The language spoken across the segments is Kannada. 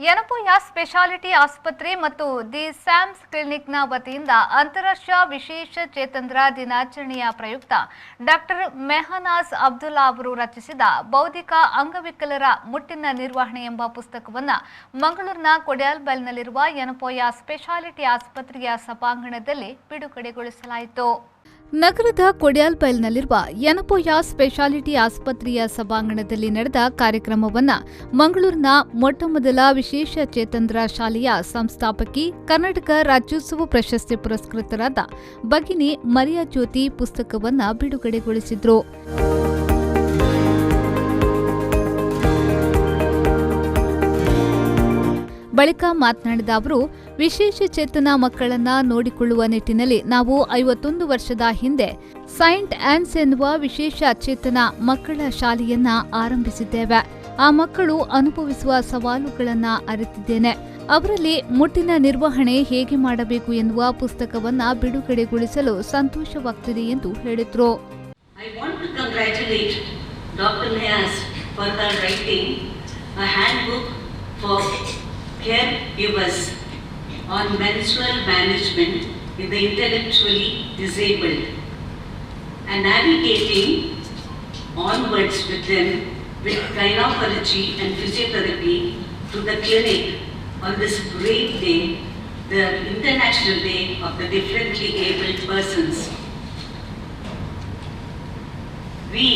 ಯನಪೋಯ ಸ್ಪೆಷಾಲಿಟಿ ಆಸ್ಪತ್ರೆ ಮತ್ತು ದಿ ಸ್ಯಾಮ್ಸ್ ಕ್ಲಿನಿಕ್ನ ವತಿಯಿಂದ ಅಂತಾರಾಷ್ಟ್ರೀಯ ವಿಶೇಷ ಚೇತನರ ದಿನಾಚರಣೆಯ ಪ್ರಯುಕ್ತ ಡಾಕ್ಟರ್ ಮೆಹನಾಜ್ ಅಬ್ದುಲ್ಲಾ ಅವರು ರಚಿಸಿದ ಬೌದ್ಧಿಕ ಅಂಗವಿಕಲರ ಮುಟ್ಟಿನ ನಿರ್ವಹಣೆ ಎಂಬ ಪುಸ್ತಕವನ್ನು ಮಂಗಳೂರಿನ ಕೊಡಿಯಾಲ್ಬೈಲ್ನಲ್ಲಿರುವ ಯನಪೋಯ ಸ್ಪೆಷಾಲಿಟಿ ಆಸ್ಪತ್ರೆಯ ಸಭಾಂಗಣದಲ್ಲಿ ಬಿಡುಗಡೆಗೊಳಿಸಲಾಯಿತು. ನಗರದ ಕೊಡಿಯಾಲ್ಬೈಲ್ನಲ್ಲಿರುವ ಯನಪೋಯ ಸ್ಪೆಷಾಲಿಟಿ ಆಸ್ಪತ್ರೆಯ ಸಭಾಂಗಣದಲ್ಲಿ ನಡೆದ ಕಾರ್ಯಕ್ರಮವನ್ನು ಮಂಗಳೂರಿನ ಮೊಟ್ಟಮೊದಲ ವಿಶೇಷ ಚೇತನರ ಶಾಲೆಯ ಸಂಸ್ಥಾಪಕಿ, ಕರ್ನಾಟಕ ರಾಜ್ಯೋತ್ಸವ ಪ್ರಶಸ್ತಿ ಪುರಸ್ಕೃತರಾದ ಭಗಿನಿ ಮರಿಯಾ ಜ್ಯೋತಿ ಪುಸ್ತಕವನ್ನು ಬಿಡುಗಡೆಗೊಳಿಸಿದರು. ಬಳಿಕ ಮಾತನಾಡಿದ ಅವರು, ವಿಶೇಷ ಚೇತನ ಮಕ್ಕಳನ್ನ ನೋಡಿಕೊಳ್ಳುವ ನಿಟ್ಟಿನಲ್ಲಿ ನಾವು 51 ವರ್ಷದ ಹಿಂದೆ ಸೈಂಟ್ ಆನ್ಸ್ ಎನ್ನುವ ವಿಶೇಷ ಚೇತನ ಮಕ್ಕಳ ಶಾಲೆಯನ್ನ ಆರಂಭಿಸಿದ್ದೇವೆ. ಆ ಮಕ್ಕಳು ಅನುಭವಿಸುವ ಸವಾಲುಗಳನ್ನ ಅರಿತಿದ್ದೇನೆ. ಅವರಲ್ಲಿ ಮುಟ್ಟಿನ ನಿರ್ವಹಣೆ ಹೇಗೆ ಮಾಡಬೇಕು ಎನ್ನುವ ಪುಸ್ತಕವನ್ನ ಬಿಡುಗಡೆಗೊಳಿಸಲು ಸಂತೋಷವಾಗುತ್ತಿದೆ ಎಂದು ಹೇಳಿದರು. Caregivers on menstrual management in the intellectually disabled and navigating onwards with them with gynecology and physiotherapy to the clinic on this great day, the International Day of the Differently Abled Persons. We,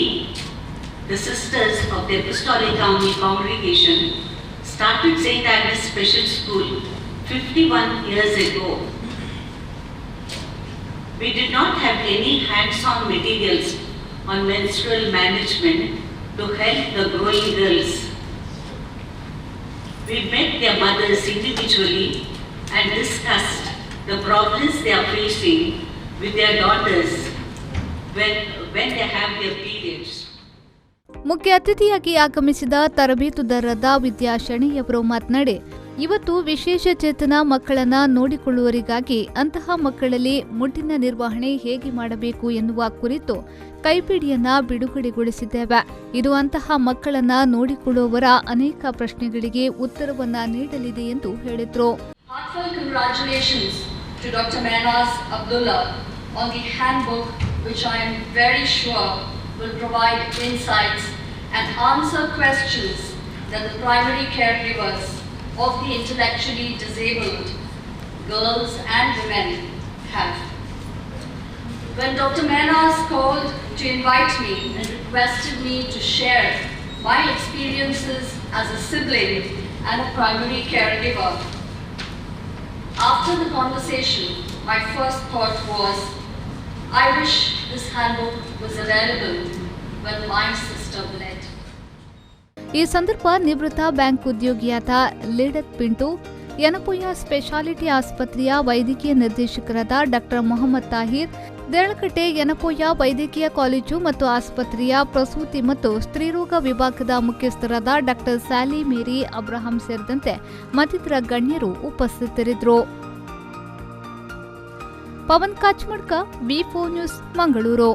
the sisters of the Apostolic Army Congregation, started St. Agnes Special School 51 years ago. We did not have any hands-on materials on menstrual management to help the growing girls. We met their mothers individually and discussed the problems they are facing with their daughters when they have their periods. ಮುಖ್ಯ ಅತಿಥಿಯಾಗಿ ಆಗಮಿಸಿದ ತರಬೇತುದಾರರಾದ ವಿದ್ಯಾ ಶೆಣಿಯವರು ಮಾತನಾಡಿ, ಇವತ್ತು ವಿಶೇಷ ಚೇತನ ಮಕ್ಕಳನ್ನ ನೋಡಿಕೊಳ್ಳುವವರಿಗಾಗಿ ಅಂತಹ ಮಕ್ಕಳಲ್ಲಿ ಮುಟ್ಟಿನ ನಿರ್ವಹಣೆ ಹೇಗೆ ಮಾಡಬೇಕು ಎನ್ನುವ ಕುರಿತು ಕೈಪಿಡಿಯನ್ನ ಬಿಡುಗಡೆಗೊಳಿಸಿದ್ದೇವೆ. ಇದು ಅಂತಹ ಮಕ್ಕಳನ್ನ ನೋಡಿಕೊಳ್ಳುವವರ ಅನೇಕ ಪ್ರಶ್ನೆಗಳಿಗೆ ಉತ್ತರವನ್ನ ನೀಡಲಿದೆ ಎಂದು ಹೇಳಿದರು. Will provide insights and answer questions that the primary caregivers of the intellectually disabled girls and women have. When Dr. Mehnaz called to invite me and requested me to share my experiences as a sibling and a primary caregiver, after the conversation, my first thought was, I wish this handbook was available when my sister bled. ಈ ಸಂದರ್ಭ ನಿವೃತ್ತ ಬ್ಯಾಂಕ್ ಉದ್ಯೋಗಿಯಾದ ಲಿಡತ್ ಪಿಂಟು, ಯನಪೋಯ ಸ್ಪೆಷಾಲಿಟಿ ಆಸ್ಪತ್ರೆಯ ವೈದ್ಯಕೀಯ ನಿರ್ದೇಶಕರಾದ ಡಾಕ್ಟರ್ ಮೊಹಮ್ಮದ್ ತಾಹಿರ್, ದೇಳಕಟ್ಟೆ ಯನಪೋಯ ವೈದ್ಯಕೀಯ ಕಾಲೇಜು ಮತ್ತು ಆಸ್ಪತ್ರೆಯ ಪ್ರಸೂತಿ ಮತ್ತು ಸ್ತ್ರೀರೋಗ ವಿಭಾಗದ ಮುಖ್ಯಸ್ಥರಾದ ಡಾಕ್ಟರ್ ಸ್ಯಾಲಿ ಮೇರಿ ಅಬ್ರಹಾಂ ಸೇರಿದಂತೆ ಮತ್ತಿತರ ಗಣ್ಯರು ಉಪಸ್ಥಿತರಿದ್ದರು. ಪವನ್ ಕಾಚ್ಮಡ್ಕ, ವಿ4 ನ್ಯೂಸ್, ಮಂಗಳೂರು.